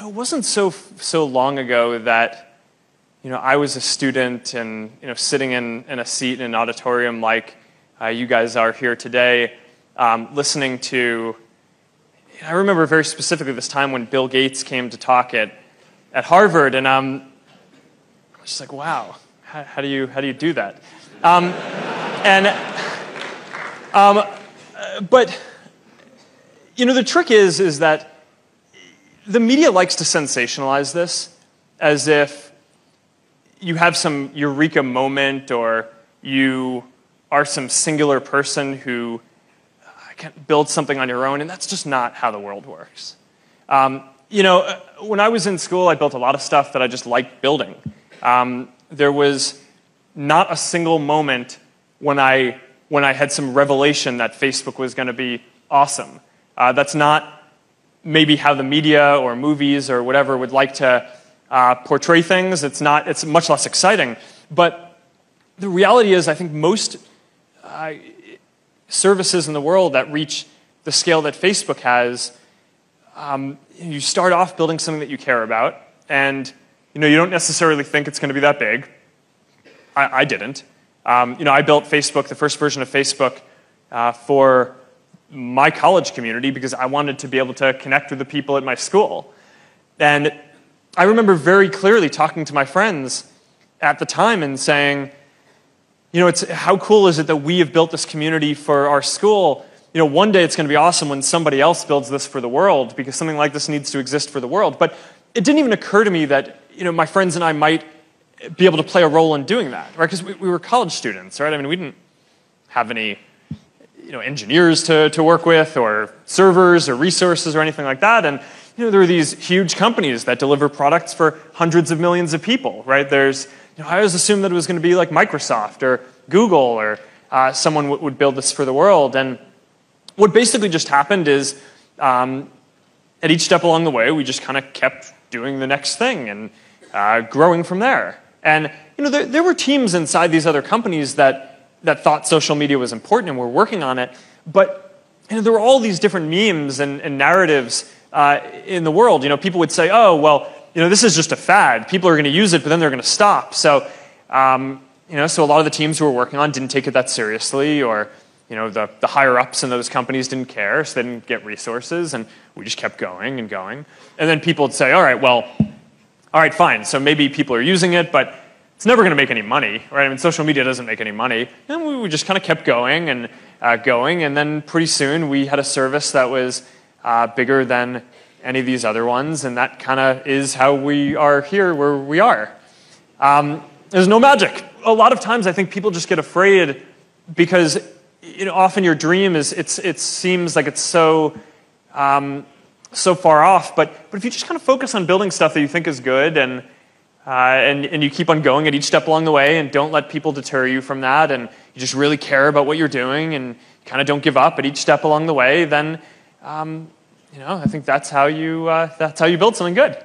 it wasn't so long ago that I was a student and sitting in a seat in an auditorium like you guys are here today, listening to. I remember very specifically this time when Bill Gates came to talk at Harvard, and I was just like, wow, how do you do that? But the trick is that the media likes to sensationalize this as if you have some eureka moment or you are some singular person who can build something on your own, and that's just not how the world works. When I was in school, I built a lot of stuff that I just liked building. There was not a single moment when I had some revelation that Facebook was going to be awesome. That's not maybe how the media or movies or whatever would like to portray things. It's much less exciting. But the reality is, I think most services in the world that reach the scale that Facebook has, you start off building something that you care about, and you don't necessarily think it's going to be that big. I didn't. I built Facebook, the first version of Facebook, for my college community because I wanted to be able to connect with the people at my school. And I remember very clearly talking to my friends at the time and saying, how cool is it that we have built this community for our school? One day it's going to be awesome when somebody else builds this for the world because something like this needs to exist for the world. But it didn't even occur to me that my friends and I might be able to play a role in doing that, right? Because we were college students, right? I mean, we didn't have any engineers to work with or servers or resources or anything like that. And there are these huge companies that deliver products for hundreds of millions of people, right? I always assumed that it was going to be like Microsoft or Google or someone would build this for the world. And what basically just happened is at each step along the way, we just kind of kept doing the next thing and growing from there. And there were teams inside these other companies that thought social media was important and were working on it. But there were all these different memes and narratives in the world. People would say, oh, well, this is just a fad. People are going to use it, but then they're going to stop. So, so a lot of the teams who were working on didn't take it that seriously, or the higher-ups in those companies didn't care, so they didn't get resources, and we just kept going and going. And then people would say, all right, fine, so maybe people are using it, but it's never going to make any money, right? I mean, social media doesn't make any money. And we just kind of kept going, and then pretty soon we had a service that was bigger than any of these other ones, and that kind of is how we are here where we are. There's no magic. A lot of times I think people just get afraid because often your dream it seems like it's so far off, but if you just kind of focus on building stuff that you think is good and you keep on going at each step along the way and don't let people deter you from that, and you just really care about what you're doing and kind of don't give up at each step along the way, then I think that's how you build something good.